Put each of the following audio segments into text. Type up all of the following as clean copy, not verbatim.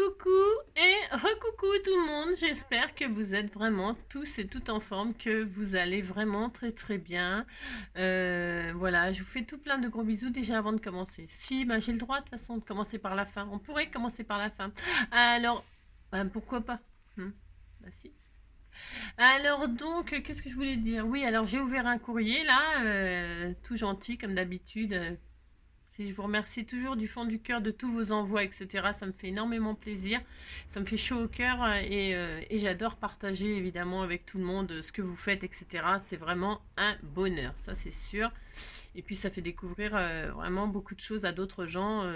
Coucou et recoucou tout le monde, j'espère que vous êtes vraiment tous et toutes en forme, que vous allez vraiment très bien. Voilà, je vous fais tout plein de gros bisous déjà avant de commencer. Si, bah, j'ai le droit de toute façon de commencer par la fin, on pourrait commencer par la fin. Alors, bah, pourquoi pas. Bah si. Alors donc, qu'est-ce que je voulais dire? Oui, alors j'ai ouvert un courrier là, tout gentil comme d'habitude. Si je vous remercie toujours du fond du cœur de tous vos envois, etc. Ça me fait énormément plaisir. Ça me fait chaud au cœur et j'adore partager évidemment avec tout le monde ce que vous faites, etc. C'est vraiment un bonheur, ça c'est sûr. Et puis ça fait découvrir vraiment beaucoup de choses à d'autres gens,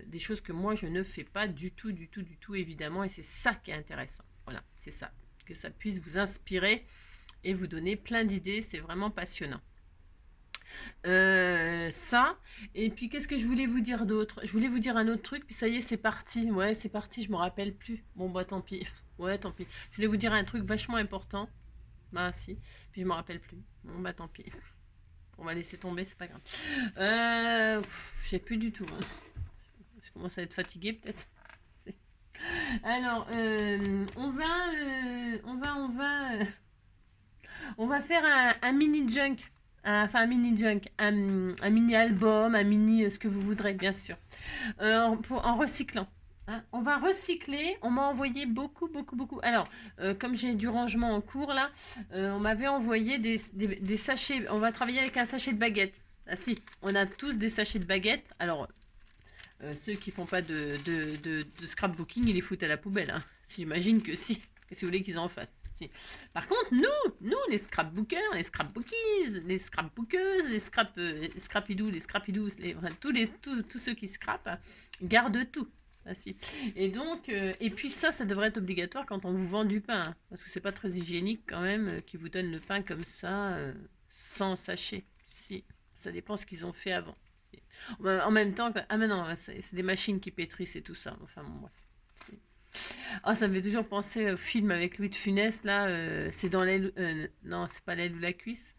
des choses que moi je ne fais pas du tout évidemment. Et c'est ça qui est intéressant. Voilà, c'est ça. Que ça puisse vous inspirer et vous donner plein d'idées. C'est vraiment passionnant. Ça. Et puis, qu'est-ce que je voulais vous dire d'autre? Je voulais vous dire un autre truc, puis ça y est, c'est parti. Ouais, c'est parti, je me rappelle plus. Bon, bah tant pis. Ouais, tant pis. Je voulais vous dire un truc vachement important. Bah si. Puis je me rappelle plus. Bon, bah tant pis. On va laisser tomber, c'est pas grave. Je sais plus du tout. Hein. Je commence à être fatiguée, peut-être. Alors, on va faire un mini junk. Enfin, un mini junk, un mini album, un mini ce que vous voudrez, bien sûr. En recyclant. Hein. On va recycler. On m'a envoyé beaucoup. Alors, comme j'ai du rangement en cours là, on m'avait envoyé des sachets. On va travailler avec un sachet de baguettes. Ah si, on a tous des sachets de baguettes. Alors, ceux qui font pas de scrapbooking, ils les foutent à la poubelle. Hein. J'imagine que si. Qu'est-ce que vous voulez qu'ils en fassent si. Par contre, nous, les scrapbookers, les scrapbookies, les scrapbookeuses, les scrapidous, tous ceux qui scrapent, gardent tout. Ah, si. Et donc, et puis ça devrait être obligatoire quand on vous vend du pain, hein, parce que c'est pas très hygiénique quand même qu'ils vous donnent le pain comme ça, sans sachet. Si, ça dépend ce qu'ils ont fait avant. Si. En même temps, ah mais non, c'est des machines qui pétrissent et tout ça. Enfin bon, bref. Ah, ça me fait toujours penser au film avec Louis de Funès, là, c'est dans l'aile... non, c'est pas l'aile ou la cuisse.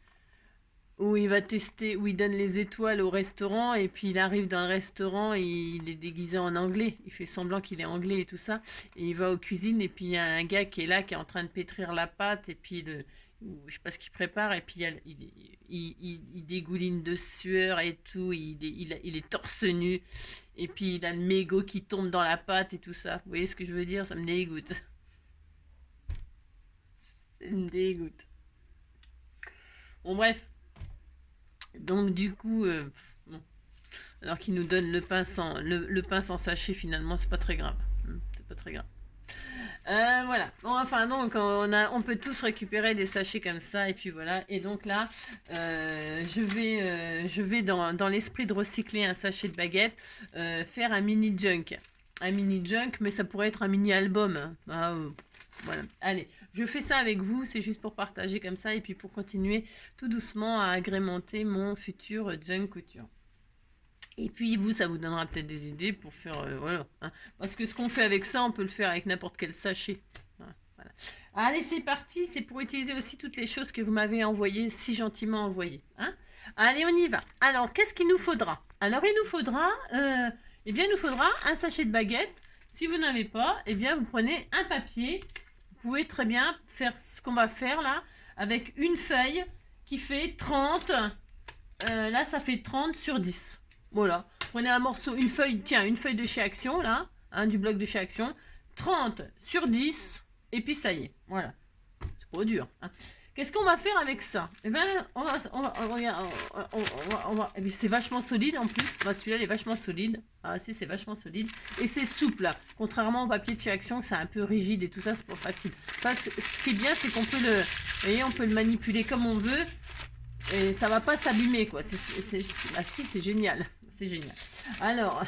Où il va tester, où il donne les étoiles au restaurant, et puis il arrive dans le restaurant, et il est déguisé en anglais. Il fait semblant qu'il est anglais et tout ça. Et il va aux cuisines, et puis il y a un gars qui est là, qui est en train de pétrir la pâte, et puis je sais pas ce qu'il prépare, et puis il dégouline de sueur et tout, il est torse nu, et puis il a le mégot qui tombe dans la pâte et tout ça. Vous voyez ce que je veux dire? Ça me dégoûte. Ça me dégoûte. Bon, bref. Donc, du coup, bon. Alors qu'il nous donne le pain sans sachet, finalement, c'est pas très grave. C'est pas très grave. Voilà. Bon, enfin, donc, on peut tous récupérer des sachets comme ça, et puis voilà. Et donc là, je vais dans l'esprit de recycler un sachet de baguette, faire un mini junk. Un mini junk, mais ça pourrait être un mini album. Hein. Voilà. Allez, je fais ça avec vous, c'est juste pour partager comme ça, et puis pour continuer tout doucement à agrémenter mon futur junk couture. Et puis vous, ça vous donnera peut-être des idées pour faire... voilà. Hein. Parce que ce qu'on fait avec ça, on peut le faire avec n'importe quel sachet. Hein, voilà. Allez, c'est parti. C'est pour utiliser aussi toutes les choses que vous m'avez envoyées, si gentiment envoyées. Hein. Allez, on y va. Alors, qu'est-ce qu'il nous faudra? Alors, il nous faudra... eh bien, il nous faudra un sachet de baguette. Si vous n'avez pas, eh bien, vous prenez un papier. Vous pouvez très bien faire ce qu'on va faire là, avec une feuille qui fait 30... là, ça fait 30 sur 10. Voilà. Prenez un morceau, une feuille de chez Action, là, hein, du bloc de chez Action. 30 sur 10, et puis ça y est. Voilà. C'est pas dur. Hein. Qu'est-ce qu'on va faire avec ça? Eh bien, eh bien, c'est vachement solide en plus. Bah, celui-là, il est vachement solide. Ah si, c'est vachement solide. Et c'est souple, là. Contrairement au papier de chez Action, que c'est un peu rigide et tout ça, c'est pas facile. Ça, ce qui est bien, c'est qu'on peut le... Vous voyez, on peut le manipuler comme on veut. Et ça va pas s'abîmer, quoi. Ah si, c'est génial. C'est génial. Alors,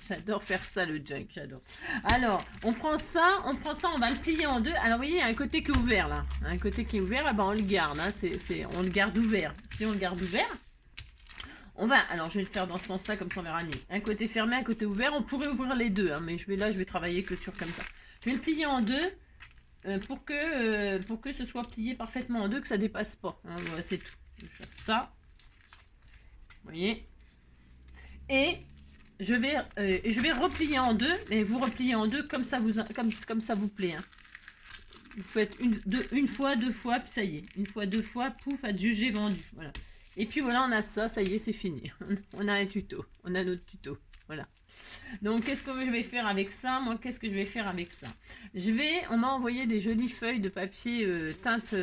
j'adore faire ça, le junk, j'adore. Alors, on prend ça, on va le plier en deux. Alors, vous voyez, il y a un côté qui est ouvert, là. Un côté qui est ouvert, eh ben, on le garde. Hein. On le garde ouvert. Si on le garde ouvert, on va... Alors, je vais le faire dans ce sens-là, comme ça, on verra mieux. Un côté fermé, un côté ouvert. On pourrait ouvrir les deux, hein, mais je vais travailler que sur comme ça. Je vais le plier en deux. Pour que ce soit plié parfaitement en deux, que ça dépasse pas. Hein, voilà, c'est tout. Je vais faire ça. Vous voyez. Et je vais replier en deux, et vous repliez en deux comme ça comme ça vous plaît. Hein. Vous faites une fois, deux fois, puis ça y est. Une fois, deux fois, pouf, adjugé, vendu. Voilà. Et puis voilà, on a ça, ça y est, c'est fini. On a un tuto, on a notre tuto. Voilà. Donc, qu'est-ce que je vais faire avec ça? Moi, qu'est-ce que je vais faire avec ça? On m'a envoyé des jolies feuilles de papier teinte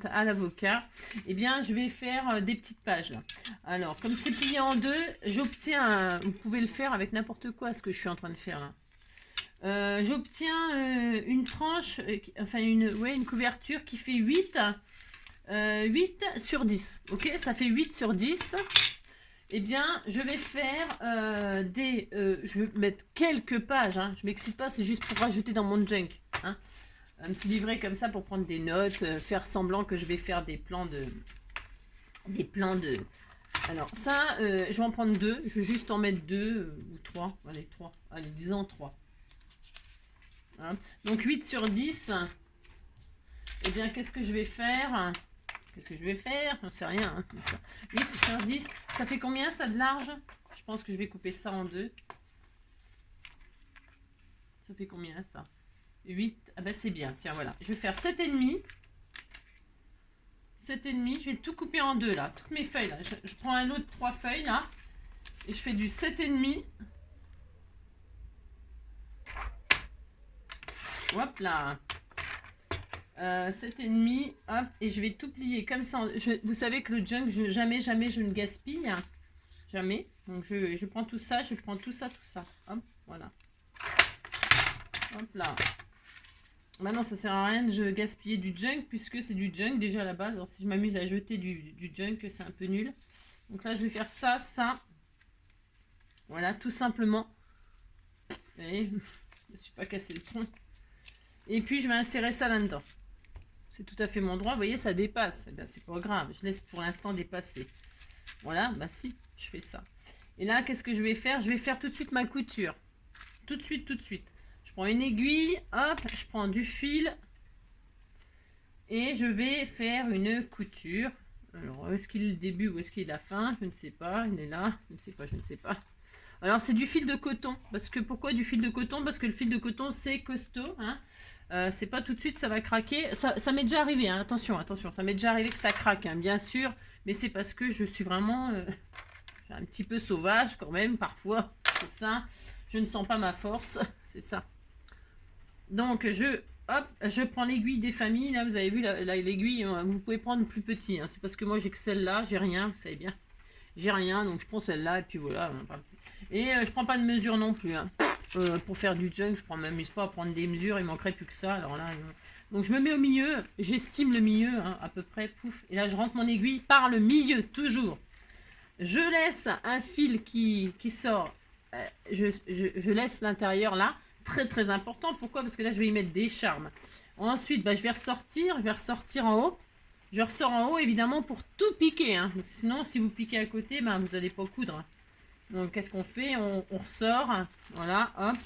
à l'avocat. Eh bien, je vais faire des petites pages là. Alors, comme c'est plié en deux, j'obtiens, vous pouvez le faire avec n'importe quoi, ce que je suis en train de faire là. J'obtiens une tranche, enfin une couverture qui fait 8 sur 10. Ok, ça fait 8 sur 10. Eh bien, je vais faire je vais mettre quelques pages. Hein. Je m'excite pas, c'est juste pour rajouter dans mon junk. Hein. Un petit livret comme ça pour prendre des notes, faire semblant que je vais faire des plans de... Alors ça, je vais en prendre deux. Je vais juste en mettre deux ou trois. Allez, trois. Allez, disons trois. Hein. Donc 8 sur 10. Eh bien, qu'est-ce que je vais faire? Qu'est-ce que je vais faire? Je ne sais rien. Hein. 8 sur 10. Ça fait combien ça de large? Je pense que je vais couper ça en deux. Ça fait combien ça? 8. Ah ben c'est bien. Tiens, voilà. Je vais faire 7,5. 7,5. Je vais tout couper en deux là. Toutes mes feuilles là. Je prends un lot de 3 feuilles là. Et je fais du 7,5. Hop là. 7,5. Hop. Et je vais tout plier comme ça. Vous savez que le junk, jamais je ne gaspille. Hein. Jamais. Donc je prends tout ça. Je prends tout ça, tout ça. Hop. Voilà. Hop là. Maintenant, ça sert à rien de gaspiller du junk puisque c'est du junk déjà à la base. Alors si je m'amuse à jeter du junk, c'est un peu nul. Donc là, je vais faire ça, ça. Voilà, tout simplement. Vous voyez, je ne me suis pas cassé le tronc. Et puis, je vais insérer ça là-dedans. C'est tout à fait mon droit. Vous voyez, ça dépasse. Eh bien, c'est pas grave. Je laisse pour l'instant dépasser. Voilà, bah si, je fais ça. Et là, qu'est-ce que je vais faire? Je vais faire tout de suite ma couture. Tout de suite, tout de suite. Je prends une aiguille, hop, je prends du fil. Et je vais faire une couture. Alors, où est-ce qu'il est le début, où est-ce qu'il est la fin? Je ne sais pas. Il est là. Je ne sais pas, je ne sais pas. Alors, c'est du fil de coton. Parce que, pourquoi du fil de coton? Parce que le fil de coton, c'est costaud. Hein. C'est pas tout de suite, ça va craquer. Ça m'est déjà arrivé, hein. Attention, attention. Ça m'est déjà arrivé que ça craque, hein, bien sûr. Mais c'est parce que je suis vraiment un petit peu sauvage quand même, parfois. C'est ça. Je ne sens pas ma force. C'est ça. Donc, je prends l'aiguille des familles. Là, vous avez vu l'aiguille. Vous pouvez prendre plus petit. Hein. C'est parce que moi, j'ai que celle-là. J'ai rien, vous savez bien. J'ai rien, donc je prends celle-là. Et puis voilà. Et je prends pas de mesure non plus. Hein. Pour faire du junk, je ne m'amuse pas à prendre des mesures. Il manquerait plus que ça. Alors là, donc, je me mets au milieu. J'estime le milieu, hein, à peu près. Pouf. Et là, je rentre mon aiguille par le milieu, toujours. Je laisse un fil qui sort. Je laisse l'intérieur là. Très très important. Pourquoi? Parce que là je vais y mettre des charmes. Ensuite bah, je vais ressortir en haut. Je ressors en haut évidemment pour tout piquer. Hein, parce que sinon si vous piquez à côté, bah, vous n'allez pas coudre. Hein. Donc qu'est-ce qu'on fait? On ressort. Voilà, hop.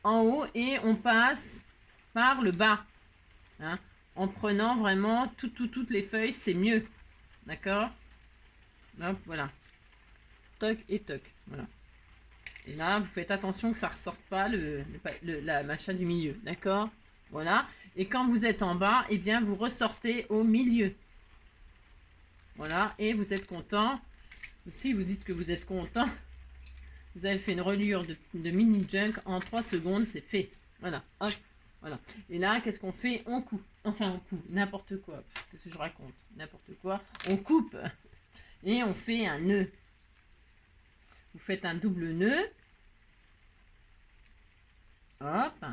En haut et on passe par le bas. Hein, en prenant vraiment toutes les feuilles, c'est mieux. D'accord? Hop, voilà. Toc et toc. Voilà. Et là, vous faites attention que ça ne ressorte pas la machin du milieu. D'accord? Voilà. Et quand vous êtes en bas, eh bien, vous ressortez au milieu. Voilà. Et vous êtes content. Si vous dites que vous êtes content, vous avez fait une reliure de mini junk en 3 secondes. C'est fait. Voilà. Hop. Voilà. Et là, qu'est-ce qu'on fait? On coupe. Enfin, on coupe. N'importe quoi. Qu'est-ce que je raconte? N'importe quoi. On coupe. Et on fait un nœud. Vous faites un double nœud. Hop.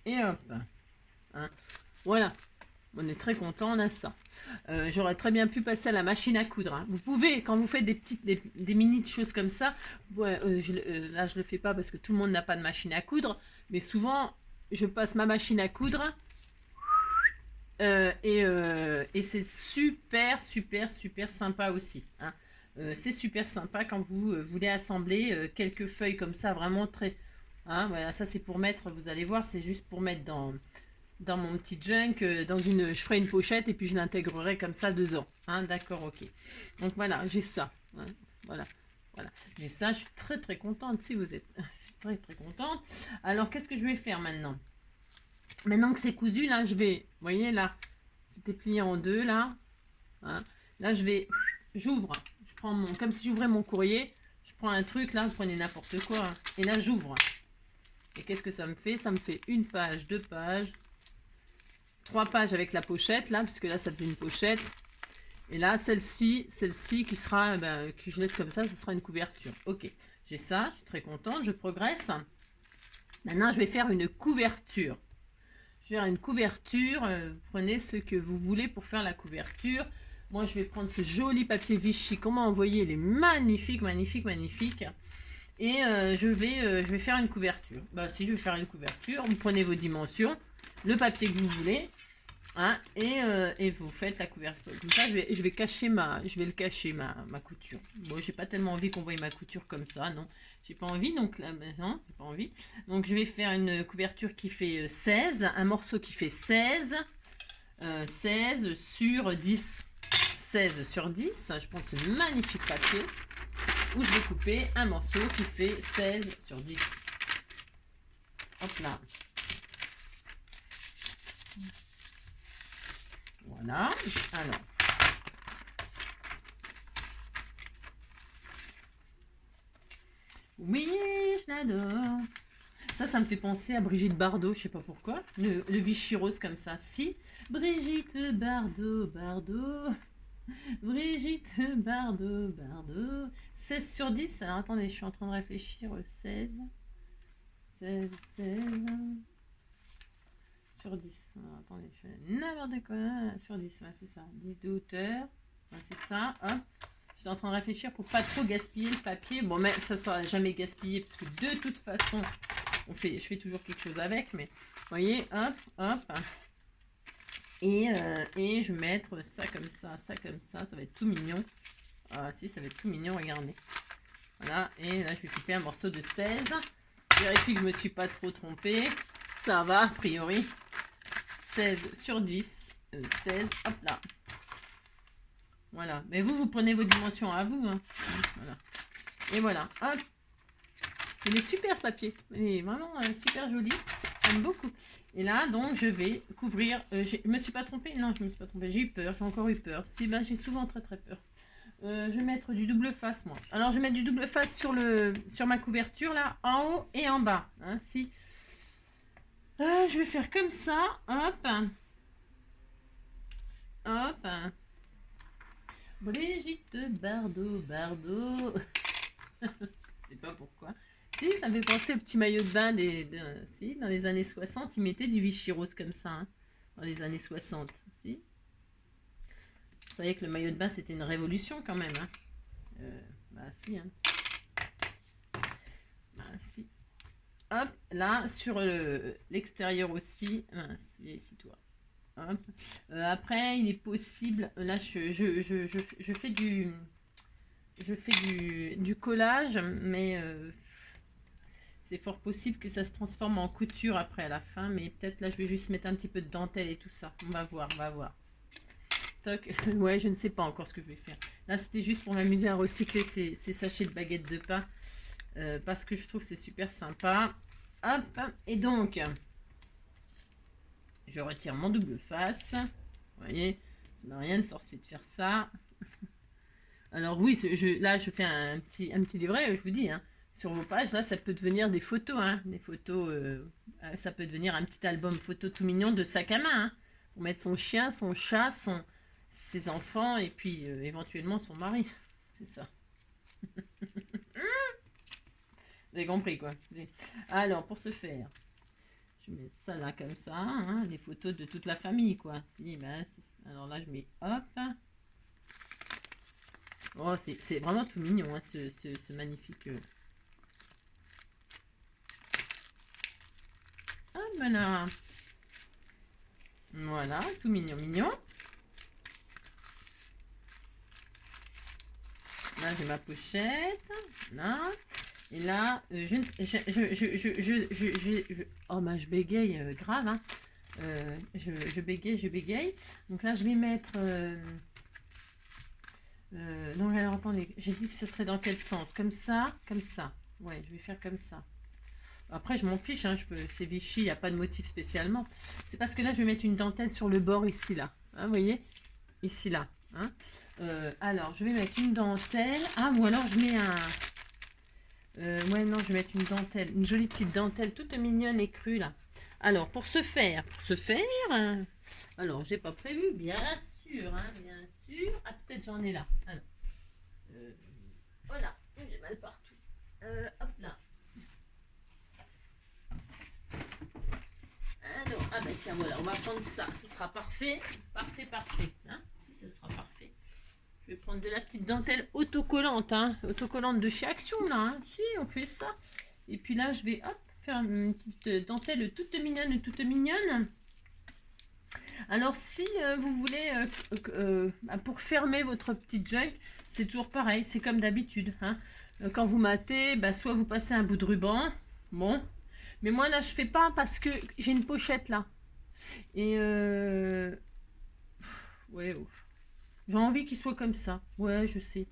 Et hop. Hein. Voilà. On est très content, on a ça. J'aurais très bien pu passer à la machine à coudre. Hein. Vous pouvez, quand vous faites des mini choses comme ça, ouais, là je le fais pas parce que tout le monde n'a pas de machine à coudre, mais souvent je passe ma machine à coudre et c'est super sympa aussi. Hein. C'est super sympa quand vous voulez assembler quelques feuilles comme ça, vraiment très... Hein, voilà, ça c'est pour mettre, vous allez voir, c'est juste pour mettre dans mon petit junk, je ferai une pochette et puis je l'intégrerai comme ça dedans. Hein, d'accord, ok. Donc voilà, j'ai ça. Hein, voilà. Voilà, j'ai ça, je suis très très contente. Si vous êtes, je suis très très contente. Alors, qu'est-ce que je vais faire maintenant? Maintenant que c'est cousu, là, je vais, vous voyez, là, c'était plié en deux, là. Hein, là, j'ouvre. Je prends comme si j'ouvrais mon courrier. Je prends un truc, là, vous prenez n'importe quoi. Hein, et là, j'ouvre. Et qu'est-ce que ça me fait? Ça me fait une page, 2 pages, 3 pages avec la pochette, là, puisque là, ça faisait une pochette. Et là, celle-ci qui sera, que je laisse comme ça sera une couverture. Ok, j'ai ça, je suis très contente, je progresse. Maintenant, je vais faire une couverture. Je vais faire une couverture. Prenez ce que vous voulez pour faire la couverture. Moi, je vais prendre ce joli papier Vichy qu'on m'a envoyé. Il est magnifique, magnifique, magnifique. Et je vais faire une couverture. Si je vais faire une couverture, vous prenez vos dimensions, le papier que vous voulez. Hein, et vous faites la couverture. Comme ça, je vais cacher ma couture. Bon, j'ai pas tellement envie qu'on voie ma couture comme ça, non. J'ai pas envie, donc là, non, j'ai pas envie. Donc, je vais faire une couverture qui fait 16, un morceau qui fait 16, 16 sur 10. 16 sur 10, je prends ce magnifique papier où je vais couper un morceau qui fait 16 sur 10. Hop là. Voilà, alors. Oui, je l'adore. Ça me fait penser à Brigitte Bardot, je sais pas pourquoi. Le Vichy rose comme ça. Si, Brigitte Bardot, Brigitte Bardot. 16 sur 10. Alors attendez, je suis en train de réfléchir. 16 sur 10. Alors, attendez, je fais n'importe quoi. Sur 10, ouais, c'est ça. 10 de hauteur. Ouais, c'est ça. Hop. Je suis en train de réfléchir pour pas trop gaspiller le papier. Bon, mais ça sera jamais gaspillé parce que de toute façon, je fais toujours quelque chose avec. Mais vous voyez, hop, hop. Et je vais mettre ça comme ça, ça comme ça. Ça va être tout mignon. Ah, si, ça va être tout mignon, regardez. Voilà. Et là, je vais couper un morceau de 16. Vérifie que je me suis pas trop trompée. Ça va, a priori. 16 sur 10. 16, hop là. Voilà. Mais vous prenez vos dimensions à vous. Hein. Voilà. Et voilà. Hop. Il est super ce papier. Il est vraiment super joli. J'aime beaucoup. Et là, donc, je vais couvrir. Je me suis pas trompée? Non, je me suis pas trompée. J'ai eu peur. J'ai encore eu peur. Si, j'ai souvent très très peur. Je vais mettre du double face, moi. Alors, je vais mettre du double face sur ma couverture, là, en haut et en bas. Hein, si. Je vais faire comme ça. Hop. Hop. Brigitte Bardot. Je sais pas pourquoi. Si, ça me fait penser au petit maillot de bain si, dans les années 60, ils mettaient du Vichy rose comme ça. Hein, dans les années 60. Si. Vous savez que le maillot de bain, c'était une révolution quand même. Hein. Si. Hein. Si. Hop, là, sur l'extérieur aussi. Ici, toi. Hop. Après, il est possible. Là, je fais du collage, mais c'est fort possible que ça se transforme en couture après à la fin. Mais peut-être là, je vais juste mettre un petit peu de dentelle et tout ça. On va voir, Toc. Ouais, je ne sais pas encore ce que je vais faire. Là, c'était juste pour m'amuser à recycler ces sachets de baguettes de pain. Parce que je trouve que c'est super sympa. Hop, et donc, je retire mon double face. Vous voyez, ça n'a rien de sorcier de faire ça. Alors oui, là, je fais un petit livret, je vous dis. Hein, sur vos pages, là, ça peut devenir des photos. Hein, des photos, ça peut devenir un petit album photo tout mignon de sac à main. Hein, pour mettre son chien, son chat, ses enfants et puis éventuellement son mari. C'est ça. Vous avez compris quoi. Alors, pour ce faire, je vais mettre ça là comme ça, hein, les photos de toute la famille quoi. Si. Alors là, je mets hop. Oh, c'est vraiment tout mignon, hein, ce magnifique. Ah ben là. Voilà, tout mignon, mignon. Là, j'ai ma pochette. Là. Et là, oh, je bégaye grave. Hein. Je bégaye. Donc là, je vais mettre Donc alors attendez, j'ai dit que ça serait dans quel sens? Comme ça, comme ça. Ouais, je vais faire comme ça. Après, je m'en fiche, hein, c'est Vichy, il n'y a pas de motif spécialement. C'est parce que là, je vais mettre une dentelle sur le bord ici, là. Hein, vous voyez? Ici, là. Hein. Alors, je vais mettre une dentelle. Ah, ou alors je mets un... ouais, non, je vais mettre une dentelle. Une jolie petite dentelle toute mignonne et crue, là. Alors, pour ce faire... alors, j'ai pas prévu, bien sûr, hein, bien sûr. Ah, peut-être j'en ai là. Alors, voilà, j'ai mal partout. Hop là. Alors, ah bah tiens, voilà, on va prendre ça. Ce sera parfait, parfait, parfait. Hein, si, ce sera parfait. Je vais prendre de la petite dentelle autocollante, hein, autocollante de chez Action, là. Hein. Si, on fait ça. Et puis là, je vais, hop, faire une petite dentelle toute mignonne, toute mignonne. Alors, si vous voulez, pour fermer votre petite junk, c'est toujours pareil, c'est comme d'habitude. Hein. Quand vous matez, bah, soit vous passez un bout de ruban, bon. Mais moi, là, je fais pas parce que j'ai une pochette, là. Et, ouais, j'ai envie qu'il soit comme ça. Ouais, je sais.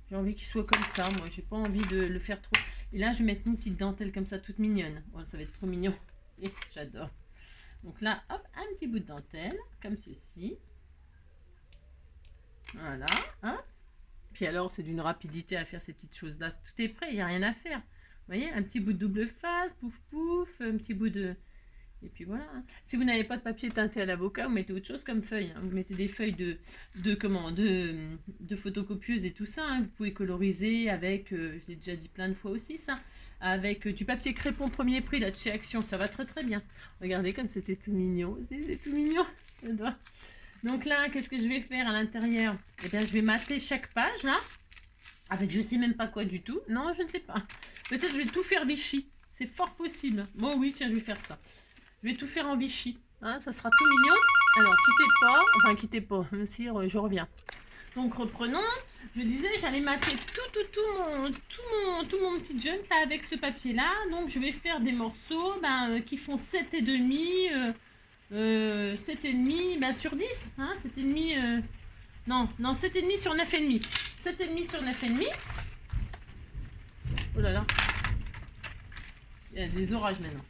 J'ai envie qu'il soit comme ça. Moi, j'ai pas envie de le faire trop. Et là, je vais mettre une petite dentelle comme ça, toute mignonne. Oh, ça va être trop mignon. J'adore. Donc là, hop, un petit bout de dentelle, comme ceci. Voilà. Hein. Puis alors, c'est d'une rapidité à faire ces petites choses-là. Tout est prêt, il n'y a rien à faire. Vous voyez, un petit bout de double face, pouf pouf, un petit bout de... Et puis voilà. Hein. Si vous n'avez pas de papier teinté à l'avocat, vous mettez autre chose comme feuille. Hein. Vous mettez des feuilles de photocopieuse et tout ça. Hein. Vous pouvez coloriser avec, je l'ai déjà dit plein de fois aussi ça, avec du papier crépon premier prix là de chez Action. Ça va très très bien. Regardez comme c'était tout mignon. C'est tout mignon. Donc là, qu'est-ce que je vais faire à l'intérieur? Eh bien, je vais mater chaque page là. Avec je sais même pas quoi du tout. Non, je ne sais pas. Peut-être je vais tout faire Vichy. C'est fort possible. Bon oui, tiens, je vais faire ça. Je vais tout faire en Vichy. Hein, ça sera tout mignon. Alors, quittez pas. Enfin, quittez pas. Sire, je reviens. Donc, reprenons. Je disais, j'allais mater tout mon petit junk là avec ce papier-là. Donc, je vais faire des morceaux qui font 7,5. 7,5 sur 10. Hein, 7,5. Non, 7,5 sur 9,5. 7,5 sur 9,5. Oh là là. Il y a des orages maintenant.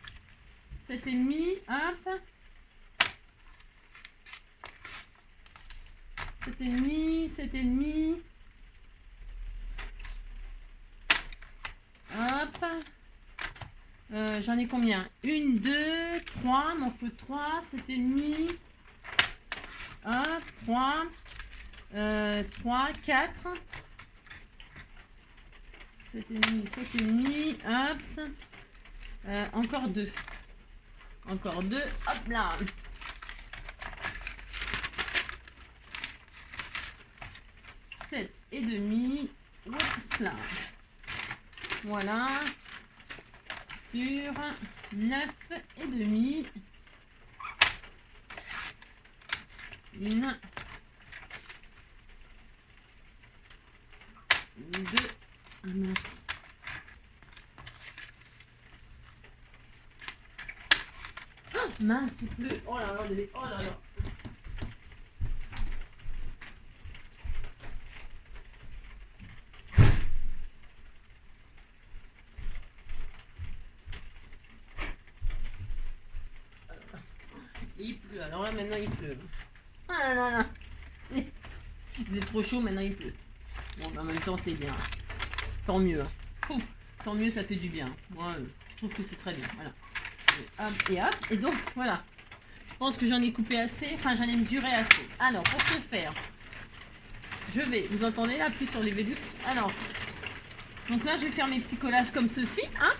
7,5, hop. 7,5. Hop. J'en ai combien? 1, 2, 3. M'en faut 3. 7,5. Hop, 3. 3, 4. 7,5, hop. Encore 2. Encore 2, hop là. Sept et demi, oups là. Voilà. Sur 9,5. Une. 2. Ah mince. Mince, il pleut. Oh là là, oh là là. Il pleut. Alors là, maintenant, il pleut. Ah non, non. C'est trop chaud, maintenant, il pleut. Bon, mais en même temps, c'est bien. Tant mieux. Ouh, tant mieux, ça fait du bien. Moi, je trouve que c'est très bien. Voilà. Et hop, et donc voilà, je pense que j'en ai coupé assez, enfin j'en ai mesuré assez. Alors pour ce faire, je vais, vous entendez la pluie sur les Velux. Alors, donc là je vais faire mes petits collages comme ceci, hein.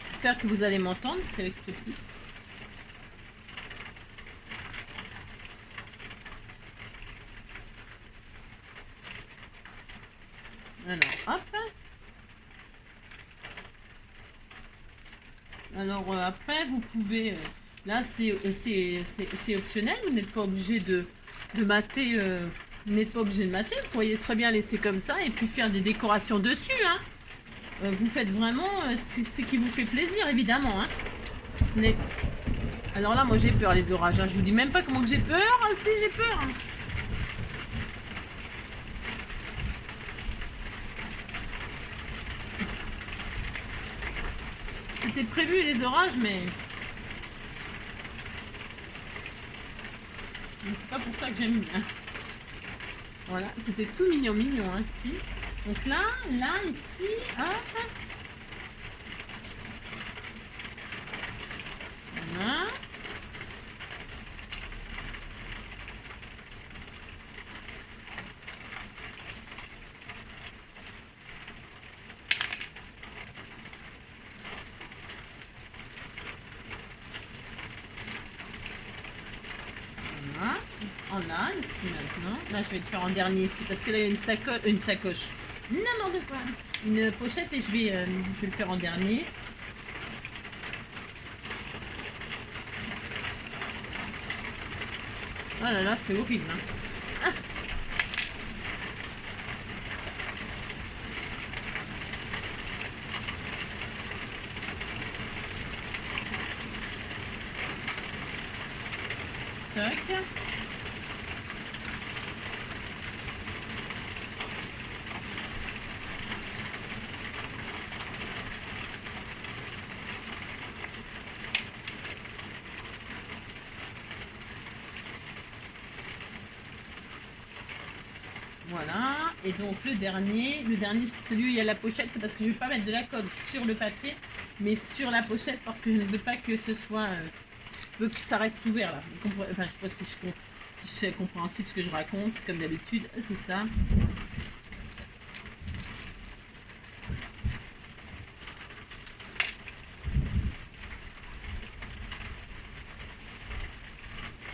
J'espère que vous allez m'entendre, parce qu'avec cette pluie. Alors, hop. Alors, après, vous pouvez... là, c'est optionnel. Vous n'êtes pas obligé de mater. Vous n'êtes pas obligé de mater. Vous pourriez très bien laisser comme ça et puis faire des décorations dessus. Hein. Vous faites vraiment ce qui vous fait plaisir, évidemment. Hein. Alors là, moi j'ai peur les orages. Hein. Je vous dis même pas comment que j'ai peur. Ah, si, j'ai peur. C'était prévu les orages, mais c'est pas pour ça que j'aime bien. Voilà, c'était tout mignon, mignon, hein, ici. Donc là, ici, hop. Voilà. Voilà. En là, ici maintenant. Là, je vais le faire en dernier ici parce que là, il y a une sacoche. N'importe quoi. Une pochette et je vais le faire en dernier. Oh là là, c'est horrible. Hein. Tac. Voilà, et donc le dernier c'est celui où il y a la pochette, c'est parce que je ne vais pas mettre de la colle sur le papier, mais sur la pochette parce que je ne veux pas que ce soit, je veux que ça reste ouvert là. Enfin, je sais pas si c'est compréhensible ce que je raconte, comme d'habitude, c'est ça.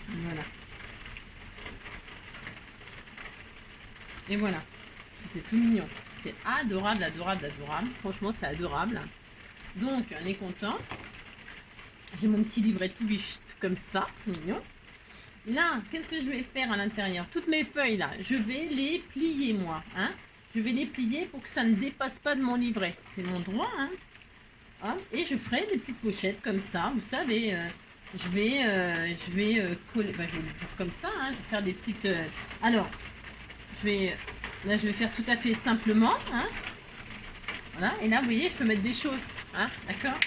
Voilà. Et voilà, c'était tout mignon. C'est adorable, adorable, adorable. Franchement, c'est adorable. Donc, on est content. J'ai mon petit livret tout comme ça, mignon. Là, qu'est-ce que je vais faire à l'intérieur? Toutes mes feuilles là, je vais les plier moi. Hein, je vais les plier pour que ça ne dépasse pas de mon livret. C'est mon droit. Hein. Hein, et je ferai des petites pochettes comme ça. Vous savez, je vais coller. Bah, je vais le faire comme ça. Hein, je vais faire des petites. Alors, là, je vais faire tout à fait simplement. Hein. Voilà. Et là, vous voyez, je peux mettre des choses. Hein, d'accord.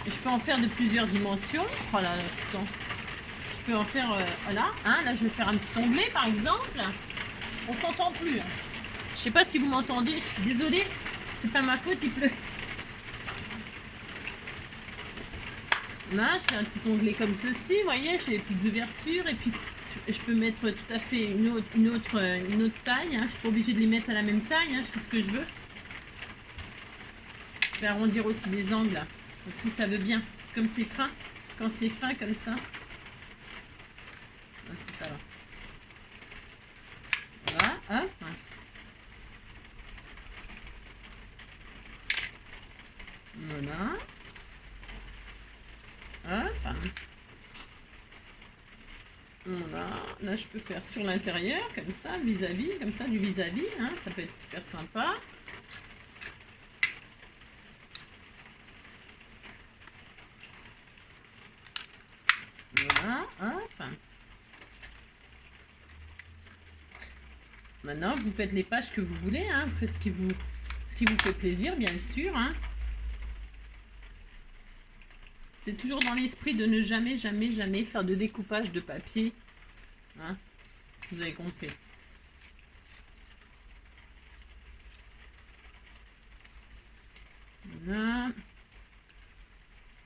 Je peux en faire de plusieurs dimensions. Oh là là, putain. Je peux en faire, voilà, hein, là je vais faire un petit onglet par exemple. On s'entend plus. Hein. Je sais pas si vous m'entendez, je suis désolée, c'est pas ma faute, il pleut. Là, je fais un petit onglet comme ceci, vous voyez, j'ai des petites ouvertures et puis je peux mettre tout à fait une autre taille. Hein. Je suis pas obligée de les mettre à la même taille, hein. Je fais ce que je veux. Je vais arrondir aussi les angles, si ça veut bien. Comme c'est fin, quand c'est fin comme ça. C'est ça là. Voilà, hop. Voilà. Hop. Voilà. Là, je peux faire sur l'intérieur, comme ça, vis-à-vis, comme ça, du vis-à-vis. Hein. Ça peut être super sympa. Voilà, hop. Maintenant, vous faites les pages que vous voulez. Hein. Vous faites ce qui vous fait plaisir, bien sûr. Hein. C'est toujours dans l'esprit de ne jamais, jamais, jamais faire de découpage de papier. Hein. Vous avez compris. Voilà.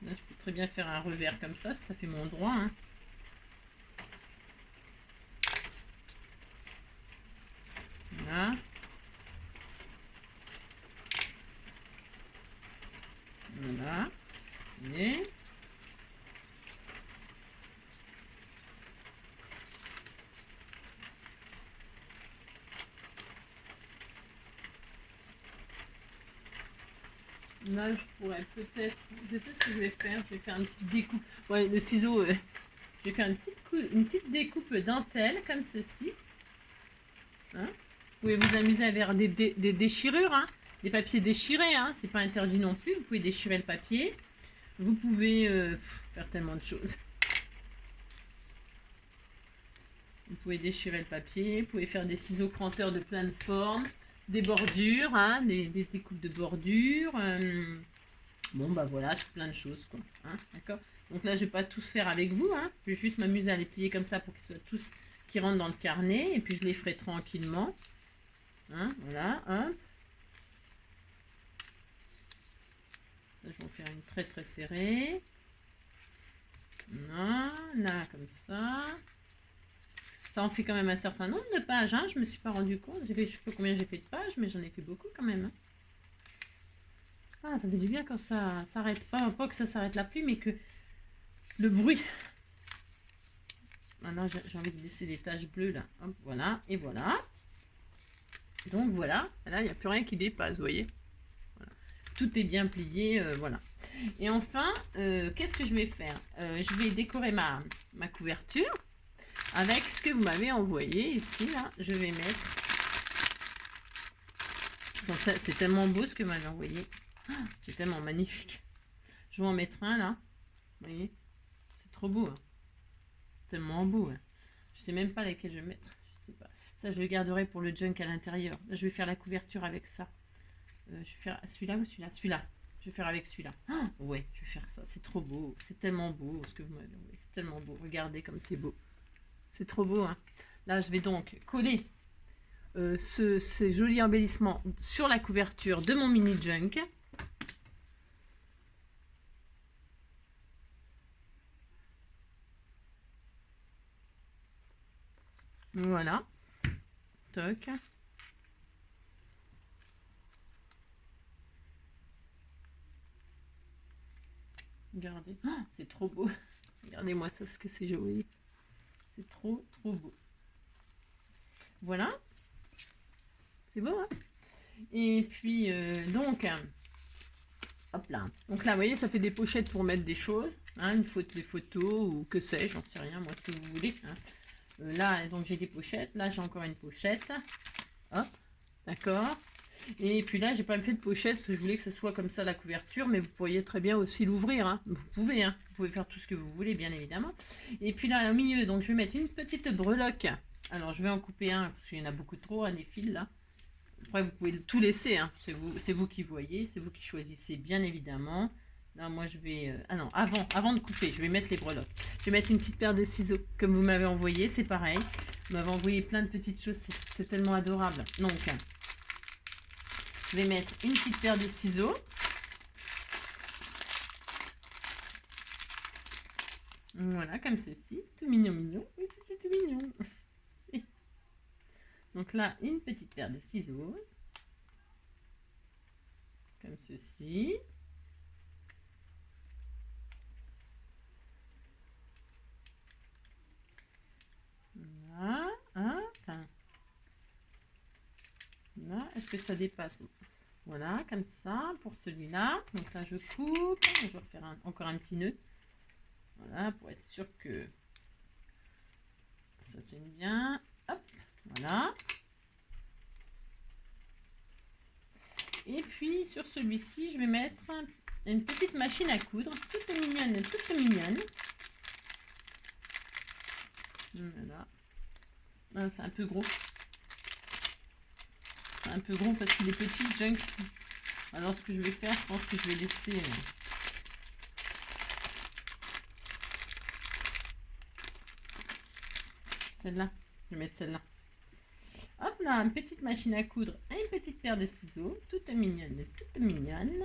Là, je peux très bien faire un revers comme ça fait mon droit. Hein. Voilà. Voilà. Et là, je pourrais peut-être... Je sais ce que je vais faire. Je vais faire une petite découpe. Ouais, le ciseau... je vais faire une petite découpe dentelle, comme ceci. Hein, vous pouvez vous amuser à faire des déchirures. Hein, des papiers déchirés. Hein, c'est pas interdit non plus. Vous pouvez déchirer le papier. Vous pouvez faire tellement de choses. Vous pouvez déchirer le papier, vous pouvez faire des ciseaux cranteurs de plein de formes, des bordures, hein, des coupes de bordures. Bon, bah voilà, plein de choses, quoi. Hein, d'accord. Donc là, je vais pas tous faire avec vous. Hein. Je vais juste m'amuser à les plier comme ça pour qu'ils soient tous qui rentrent dans le carnet. Et puis, je les ferai tranquillement. Hein, voilà, hop. Là, je vais en faire une très très serrée. Voilà, comme ça. Ça en fait quand même un certain nombre de pages. Hein. Je me suis pas rendu compte. Je sais pas combien j'ai fait de pages, mais j'en ai fait beaucoup quand même. Hein. Ah, ça fait du bien quand ça s'arrête pas. Pas que ça s'arrête la pluie, mais que le bruit. Maintenant, j'ai envie de laisser des taches bleues là. Hop, voilà, et voilà. Donc voilà, là, il n'y a plus rien qui dépasse, vous voyez. Voilà. Tout est bien plié, voilà. Et enfin, qu'est-ce que je vais faire? Je vais décorer ma couverture avec ce que vous m'avez envoyé ici, là. Je vais mettre... C'est tellement beau ce que vous m'avez envoyé. Oh, c'est tellement magnifique. Je vais en mettre un, là. Vous voyez? C'est trop beau. Hein. C'est tellement beau. Hein. Je sais même pas lesquels je vais mettre. Je sais pas. Ça, je le garderai pour le junk à l'intérieur. Là, je vais faire la couverture avec ça. Je vais faire celui-là ou celui-là? Celui-là. Je vais faire avec celui-là. Oh, ouais, je vais faire ça. C'est trop beau. C'est tellement beau ce que vous m'avez envoyé. C'est tellement beau. Regardez comme c'est beau. C'est trop beau. Hein. Là, je vais donc coller ces jolis embellissements sur la couverture de mon mini junk. Voilà. Toc. Regardez. Oh, c'est trop beau. Regardez-moi ça, ce que c'est joli. C'est trop, trop beau. Voilà. C'est beau, hein? Et puis, donc, hop là. Donc là, vous voyez, ça fait des pochettes pour mettre des choses. Hein, des photos ou que sais-je, j'en sais rien, moi, ce que vous voulez. Hein. Là, donc, j'ai des pochettes. Là, j'ai encore une pochette. Hop, d'accord. Et puis là, j'ai pas fait de pochette parce que je voulais que ce soit comme ça la couverture, mais vous pourriez très bien aussi l'ouvrir. Hein. Vous pouvez faire tout ce que vous voulez, bien évidemment. Et puis là, au milieu, donc je vais mettre une petite breloque. Alors, je vais en couper un parce qu'il y en a beaucoup trop, des fils là. Après, vous pouvez tout laisser. Hein. C'est vous qui voyez, c'est vous qui choisissez, bien évidemment. Là, moi, je vais... Ah non, avant de couper, je vais mettre les breloques. Je vais mettre une petite paire de ciseaux, comme vous m'avez envoyé, c'est pareil. Vous m'avez envoyé plein de petites choses, c'est tellement adorable. Donc, je vais mettre une petite paire de ciseaux. Voilà, comme ceci. Tout mignon, mignon. Oui, c'est tout mignon. Donc là, une petite paire de ciseaux. Comme ceci. Voilà. Enfin. Là, est-ce que ça dépasse? Voilà, comme ça, pour celui-là. Donc là, je coupe. Je vais refaire encore un petit nœud. Voilà, pour être sûr que ça tienne bien. Hop, voilà. Et puis, sur celui-ci, je vais mettre une petite machine à coudre. Toute mignonne, toute mignonne. Voilà. Ah, c'est un peu gros. C'est un peu gros parce qu'il est petit, junk. Alors, ce que je vais faire, je pense que je vais laisser... celle-là. Je vais mettre celle-là. Hop là, une petite machine à coudre et une petite paire de ciseaux. Toute mignonne, toute mignonne.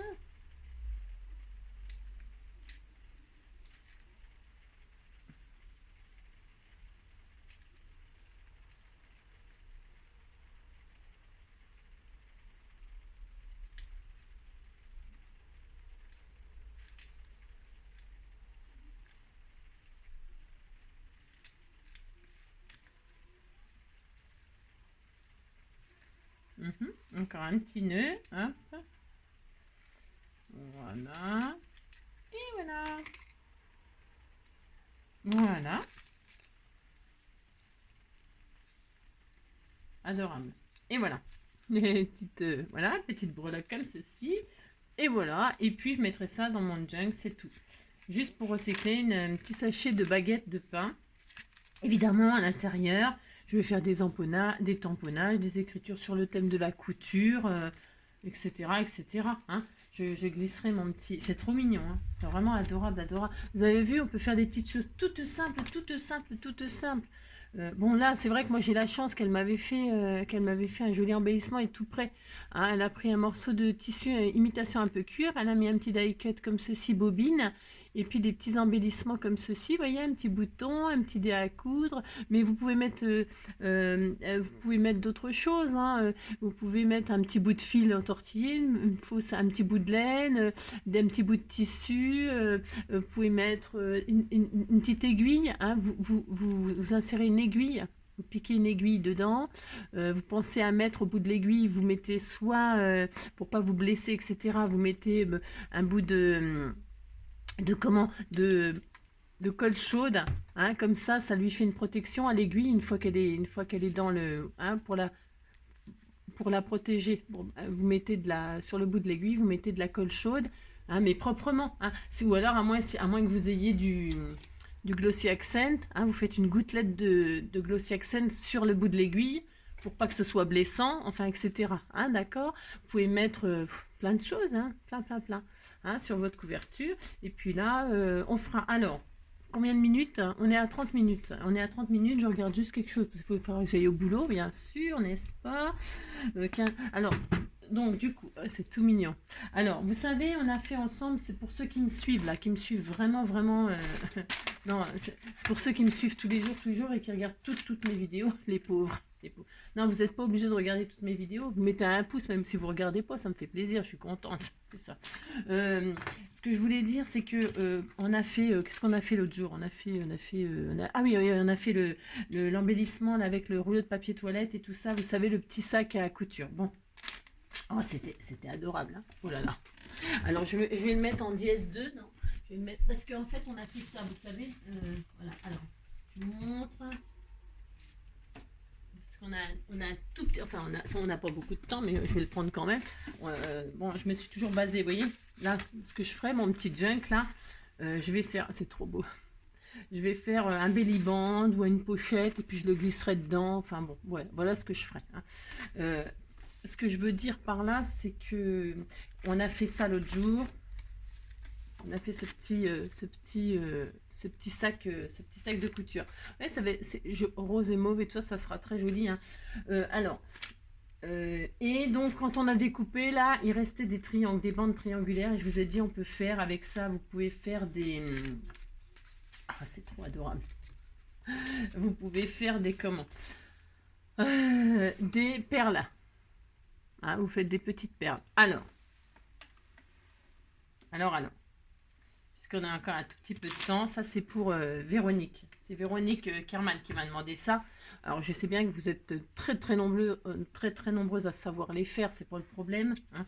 Encore un petit nœud. Hop. Voilà. Et voilà. Voilà. Adorable. Et voilà. Les petites, voilà, petites breloques comme ceci. Et voilà, et puis je mettrai ça dans mon junk, c'est tout. Juste pour recycler, un petit sachet de baguette de pain. Évidemment, à l'intérieur, je vais faire des tamponnages, des écritures sur le thème de la couture, etc. etc. hein. Je glisserai mon petit... C'est trop mignon, hein. C'est vraiment adorable, adorable. Vous avez vu, on peut faire des petites choses toutes simples, toutes simples, toutes simples. Bon là, c'est vrai que moi j'ai la chance qu'elle m'avait fait un joli embellissement et tout prêt. Hein, elle a pris un morceau de tissu imitation un peu cuir, elle a mis un petit die cut comme ceci, bobine, et puis des petits embellissements comme ceci, vous voyez, un petit bouton, un petit dé à coudre, mais vous pouvez mettre d'autres choses, hein, vous pouvez mettre un petit bout de fil entortillé, un petit bout de laine, un petit bout de tissu, vous pouvez mettre une petite aiguille, hein, vous insérez une aiguille, vous piquez une aiguille dedans, vous pensez à mettre au bout de l'aiguille, vous mettez soit, pour pas vous blesser, etc., vous mettez un bout de colle chaude, hein, comme ça lui fait une protection à l'aiguille une fois qu'elle est dans le, hein, pour la protéger. Bon, vous mettez sur le bout de l'aiguille, vous mettez de la colle chaude, hein, mais proprement, hein. Ou alors à moins que vous ayez du glossy accent, hein, vous faites une gouttelette de glossy accent sur le bout de l'aiguille pour pas que ce soit blessant, enfin, etc. Hein, d'accord. Vous pouvez mettre plein de choses, hein, plein, hein, sur votre couverture. Et puis là, on fera... Alors, combien de minutes? On est à 30 minutes. On est à 30 minutes, je regarde juste quelque chose. Il faut falloir que j'aille au boulot, bien sûr, n'est-ce pas? Alors, donc, du coup, c'est tout mignon. Alors, vous savez, on a fait ensemble, c'est pour ceux qui me suivent, là, qui me suivent vraiment, non, pour ceux qui me suivent tous les jours et qui regardent toutes mes vidéos, les pauvres. Non, vous n'êtes pas obligé de regarder toutes mes vidéos. Vous mettez un pouce, même si vous ne regardez pas, ça me fait plaisir, je suis contente. C'est ça. Ce que je voulais dire, c'est que on a fait... qu'est-ce qu'on a fait l'autre jour? Ah oui, on a fait l'embellissement avec le rouleau de papier toilette et tout ça. Vous savez, le petit sac à couture. Bon. Oh, c'était adorable. Hein. Oh là là. Alors, je vais le mettre en dièse 2. Non, je vais le mettre... Parce qu'en fait, on a fait ça, vous savez. Voilà. Alors, je vous montre... On a tout petit, enfin on n'a pas beaucoup de temps, mais je vais le prendre quand même. Bon, je me suis toujours basée, vous voyez, là, ce que je ferai, mon petit junk là, je vais faire, c'est trop beau, je vais faire un belly band ou une pochette et puis je le glisserai dedans, enfin bon, ouais, voilà ce que je ferai. Hein. Ce que je veux dire par là, c'est que on a fait ça l'autre jour. On a fait ce petit sac de couture. Ouais, rose et mauve et tout ça, ça sera très joli. Hein. Et donc quand on a découpé là, il restait des triangles, des bandes triangulaires. Et je vous ai dit, on peut faire avec ça, vous pouvez faire des... Ah, c'est trop adorable. Vous pouvez faire des comment des perles. Ah, vous faites des petites perles. Alors. Puisqu'on a encore un tout petit peu de temps, ça c'est pour Véronique. C'est Véronique Kerman qui m'a demandé ça. Alors je sais bien que vous êtes très nombreuses à savoir les faire, c'est pas le problème. Hein.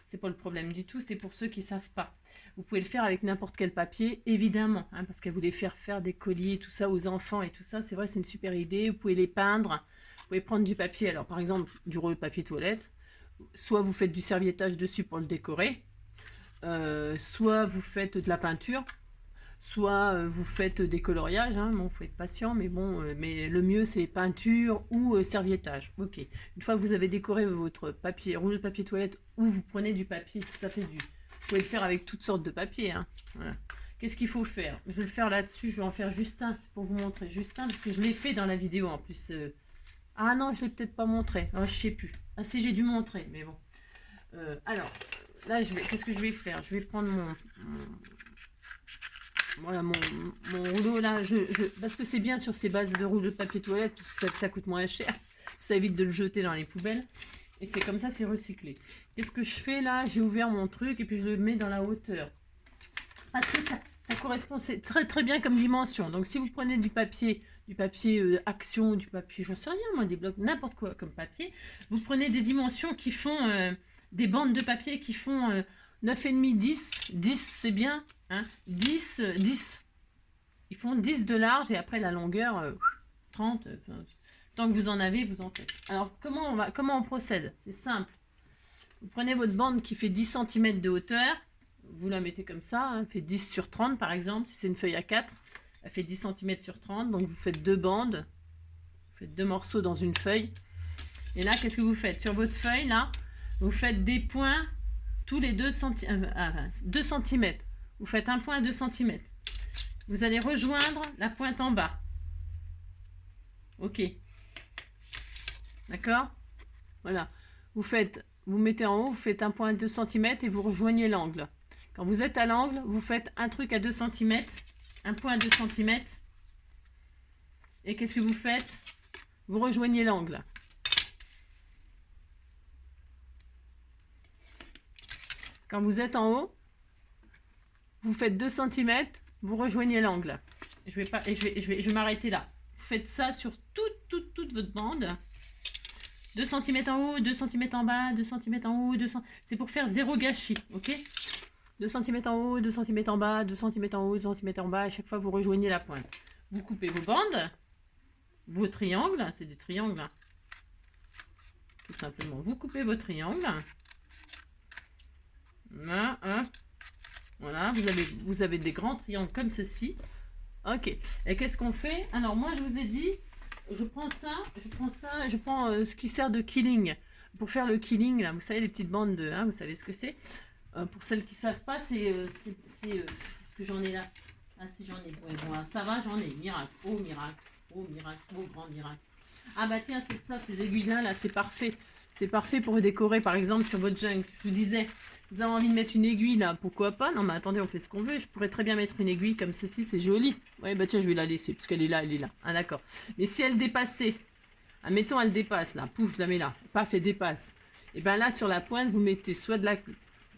C'est pas le problème du tout, c'est pour ceux qui savent pas. Vous pouvez le faire avec n'importe quel papier, évidemment, hein, parce qu'elle voulait faire des colliers, tout ça aux enfants et tout ça. C'est vrai, c'est une super idée. Vous pouvez les peindre. Vous pouvez prendre du papier, alors par exemple du rouleau de papier toilette. Soit vous faites du serviettage dessus pour le décorer. Soit vous faites de la peinture, soit vous faites des coloriages, hein. Bon, faut être patient, mais bon, mais le mieux c'est peinture ou serviettage. Ok. Une fois que vous avez décoré votre rouleau de papier toilette, ou vous prenez du papier tout à fait vous pouvez le faire avec toutes sortes de papier. Hein. Voilà. Qu'est-ce qu'il faut faire? Je vais le faire là-dessus, je vais en faire juste un pour vous montrer juste un, parce que je l'ai fait dans la vidéo en plus. Ah non, je l'ai peut-être pas montré. Oh, je sais plus. Ah si, j'ai dû montrer, mais bon. Alors. Là, qu'est-ce que je vais faire? Je vais prendre voilà, mon rouleau là. Parce que c'est bien sur ces bases de rouleau de papier toilette, ça coûte moins cher. Ça évite de le jeter dans les poubelles. Et c'est comme ça, c'est recyclé. Qu'est-ce que je fais là? J'ai ouvert mon truc et puis je le mets dans la hauteur. Parce que ça correspond, c'est très bien comme dimension. Donc si vous prenez du papier Action, du papier, j'en sais rien, moi, des blocs, n'importe quoi comme papier, vous prenez des dimensions qui font... des bandes de papier qui font 9,5, 10 c'est bien, hein, 10. Ils font 10 de large et après la longueur 30, tant que vous en avez, vous en faites. Alors comment on procède? C'est simple. Vous prenez votre bande qui fait 10 cm de hauteur, vous la mettez comme ça, hein, fait 10 sur 30 par exemple, si c'est une feuille à 4, elle fait 10 cm sur 30, donc vous faites deux bandes, vous faites deux morceaux dans une feuille. Et là, qu'est-ce que vous faites? Sur votre feuille, là, vous faites des points tous les 2 cm. Vous faites un point à 2 cm. Vous allez rejoindre la pointe en bas. Ok. D'accord? Voilà. Vous mettez en haut, vous faites un point à 2 cm et vous rejoignez l'angle. Quand vous êtes à l'angle, vous faites un truc à 2 cm, un point à 2 cm. Et qu'est-ce que vous faites? Vous rejoignez l'angle. Quand vous êtes en haut, vous faites 2 cm, vous rejoignez l'angle. Je vais m'arrêter là. Vous faites ça sur toute votre bande. 2 cm en haut, 2 cm en bas, 2 cm en haut, 2 cm. C'est pour faire zéro gâchis, ok? 2 cm en haut, 2 cm en bas, 2 cm en haut, 2 cm en bas. À chaque fois, vous rejoignez la pointe. Vous coupez vos bandes, vos triangles. C'est des triangles. Hein. Tout simplement, vous coupez vos triangles. Là, hop. Voilà, vous avez des grands triangles comme ceci. Ok. Et qu'est-ce qu'on fait? Alors, moi, je vous ai dit, je prends ce qui sert de killing. Pour faire le killing, là, vous savez, les petites bandes de... Hein, vous savez ce que c'est. Pour celles qui ne savent pas, est-ce que j'en ai là? Ah, si j'en ai. Ouais, bon, ça va, j'en ai. Miracle. Oh, miracle. Oh, miracle. Oh, grand miracle. Ah, bah tiens, c'est ça, ces aiguilles-là, là, c'est parfait. C'est parfait pour décorer, par exemple, sur votre junk. Je vous disais... Vous avez envie de mettre une aiguille là, pourquoi pas? Non mais attendez, on fait ce qu'on veut. Je pourrais très bien mettre une aiguille comme ceci, c'est joli. Ouais bah tiens, je vais la laisser, puisqu'elle est là, elle est là. Ah d'accord. Mais si elle dépassait, admettons elle dépasse là, pouf, je la mets là, paf, elle dépasse. Et bien là, sur la pointe, vous mettez soit de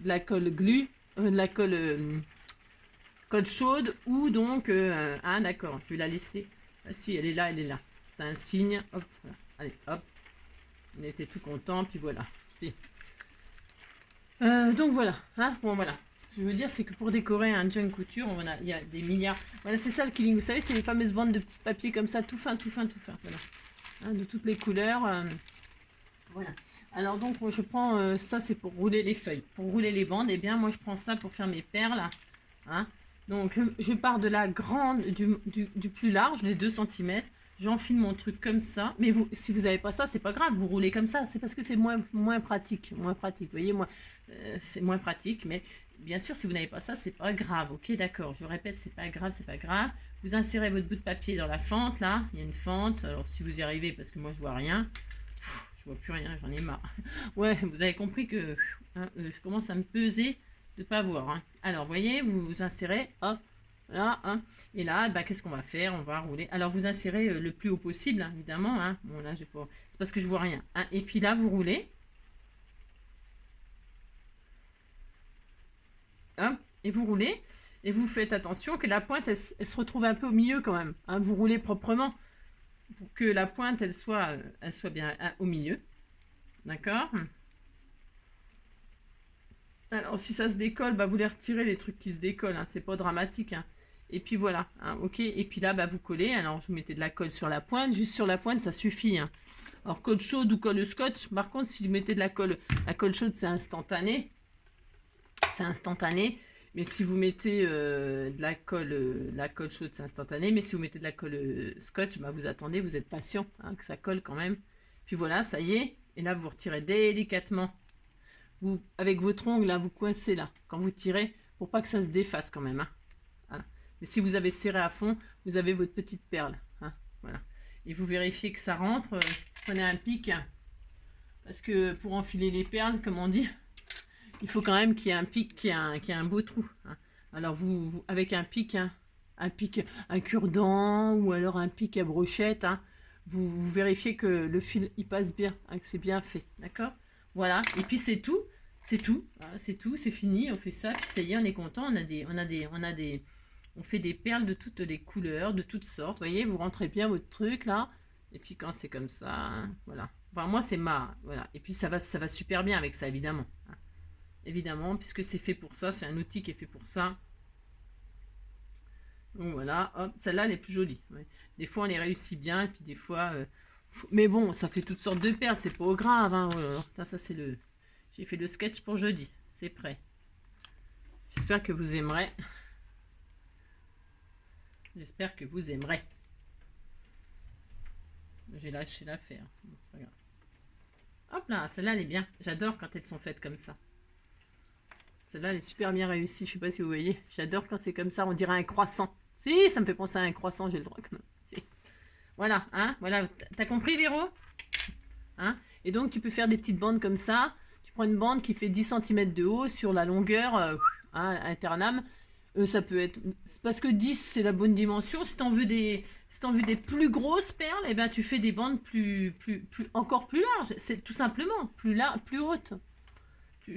la colle glue, de la colle chaude, ou donc... ah d'accord, je vais la laisser. Ah si, elle est là, elle est là. C'est un signe. Hop, voilà. Allez, hop. On était tout content, puis voilà. Si. Donc voilà, hein, bon voilà. Ce que je veux dire, c'est que pour décorer un junk couture, il y a des milliards. Voilà, c'est ça le killing. Vous savez, c'est les fameuses bandes de petits papiers comme ça, tout fin, tout fin, tout fin. Voilà, hein, de toutes les couleurs. Voilà. Alors donc, moi, je prends ça, c'est pour rouler les feuilles, pour rouler les bandes. Et bien, moi, je prends ça pour faire mes perles. Hein. Donc, je pars de la grande, du plus large, des 2 cm. J'enfile mon truc comme ça. Mais vous, si vous n'avez pas ça, c'est pas grave. Vous roulez comme ça. C'est parce que c'est moins pratique. Moins pratique. Vous voyez, moi, c'est moins pratique. Mais bien sûr, si vous n'avez pas ça, c'est pas grave. Ok, d'accord. Je répète, c'est pas grave, c'est pas grave. Vous insérez votre bout de papier dans la fente, là. Il y a une fente. Alors, si vous y arrivez, parce que moi, je vois rien. Je vois plus rien, j'en ai marre. Ouais, vous avez compris que hein, je commence à me peser de pas voir. Hein. Alors, vous voyez, vous insérez, hop. Là, hein. Et là, bah, qu'est-ce qu'on va faire? On va rouler. Alors, vous insérez le plus haut possible, hein, évidemment. Hein. Bon, là, j'ai pas... c'est parce que je vois rien. Hein. Et puis là, vous roulez. Hop. Et vous roulez. Et vous faites attention que la pointe, elle se retrouve un peu au milieu quand même. Hein. Vous roulez proprement pour que la pointe, elle soit bien au milieu. D'accord? Alors, si ça se décolle, bah, vous les retirez, les trucs qui se décollent. Hein. C'est pas dramatique. Hein. Et puis voilà, hein, ok. Et puis là, bah, vous collez. Alors, vous mettez de la colle sur la pointe. Juste sur la pointe, ça suffit. Hein. Alors, colle chaude ou colle scotch. Par contre, si vous mettez de la colle chaude, c'est instantané. C'est instantané. Mais si vous mettez de la colle chaude, c'est instantané. Mais si vous mettez de la colle scotch, bah, vous attendez, vous êtes patient, hein, que ça colle quand même. Puis voilà, ça y est. Et là, vous retirez délicatement. Vous, avec votre ongle, là, vous coincez là. Quand vous tirez, pour pas que ça se défasse quand même. Hein. Voilà. Mais si vous avez serré à fond, vous avez votre petite perle. Hein. Voilà. Et vous vérifiez que ça rentre. Prenez un pic. Hein, parce que pour enfiler les perles, comme on dit, il faut quand même qu'il y ait un pic, qu'il y ait un beau trou. Hein. Alors vous avec un pic, hein, un cure-dent ou alors un pic à brochette, hein, vous vérifiez que le fil il passe bien, hein, que c'est bien fait, d'accord? Voilà. Et puis c'est tout, hein, c'est tout, c'est fini. On fait ça, puis ça y est, on est content. On fait des perles de toutes les couleurs, de toutes sortes. Vous voyez, vous rentrez bien votre truc là. Et puis quand c'est comme ça, hein, voilà. Enfin moi c'est voilà. Et puis ça va super bien avec ça évidemment. Hein. Évidemment, puisque c'est fait pour ça, c'est un outil qui est fait pour ça. Donc voilà, hop, celle-là elle est plus jolie. Ouais. Des fois on les réussit bien, et puis des fois... Mais bon, ça fait toutes sortes de perles, c'est pas grave. Hein, ça c'est le... J'ai fait le sketch pour jeudi. C'est prêt. J'espère que vous aimerez. J'espère que vous aimerez. J'ai lâché l'affaire. Bon, c'est pas grave. Hop là, celle-là, elle est bien. J'adore quand elles sont faites comme ça. Celle-là, elle est super bien réussie. Je sais pas si vous voyez. J'adore quand c'est comme ça. On dirait un croissant. Si, ça me fait penser à un croissant. J'ai le droit quand même. Si. Voilà, hein. Voilà. T'as compris, Véro? Hein? Et donc, tu peux faire des petites bandes comme ça. Tu prends une bande qui fait 10 cm de haut sur la longueur intername. Ça peut être... Parce que 10, c'est la bonne dimension. Si tu en veux des plus grosses perles, eh ben, tu fais des bandes encore plus larges. C'est tout simplement plus hautes.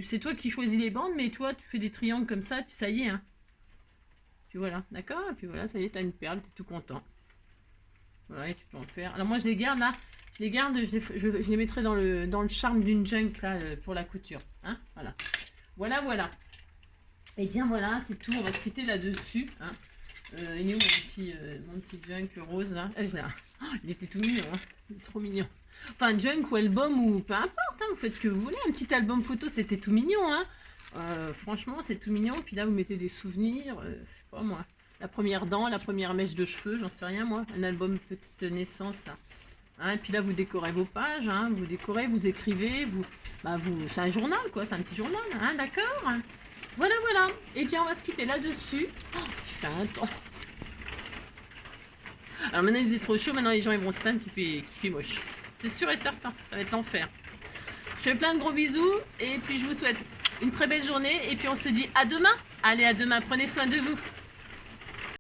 C'est toi qui choisis les bandes, mais toi, tu fais des triangles comme ça, puis ça y est. Hein. Puis voilà, d'accord? Et puis voilà, ça y est, tu as une perle, tu es tout content. Voilà, et tu peux en faire. Alors moi, je les garde là. Je les garde, je les mettrai dans le charme d'une junk là, pour la couture. Hein, voilà. Voilà. Et bien voilà, c'est tout. On va se quitter là-dessus. Hein. Il est où mon petit junk rose là? Il était tout mignon. Hein. Il est trop mignon. Enfin, junk ou album ou peu importe. Hein, vous faites ce que vous voulez. Un petit album photo, c'était tout mignon. Hein. Franchement, c'est tout mignon. Puis là, vous mettez des souvenirs. Je sais pas moi. La première dent, la première mèche de cheveux, j'en sais rien moi. Un album petite naissance là. Hein, et puis là, vous décorez vos pages, hein, vous décorez, vous écrivez, c'est un journal, quoi, c'est un petit journal, hein, d'accord? Voilà. Et bien, on va se quitter là-dessus. Oh, il fait un temps. Alors maintenant, il faisait trop chaud, maintenant les gens ils vont se plaindre qu'il fait moche. C'est sûr et certain, ça va être l'enfer. Je fais plein de gros bisous, et puis je vous souhaite une très belle journée, et puis on se dit à demain. Allez, à demain, prenez soin de vous.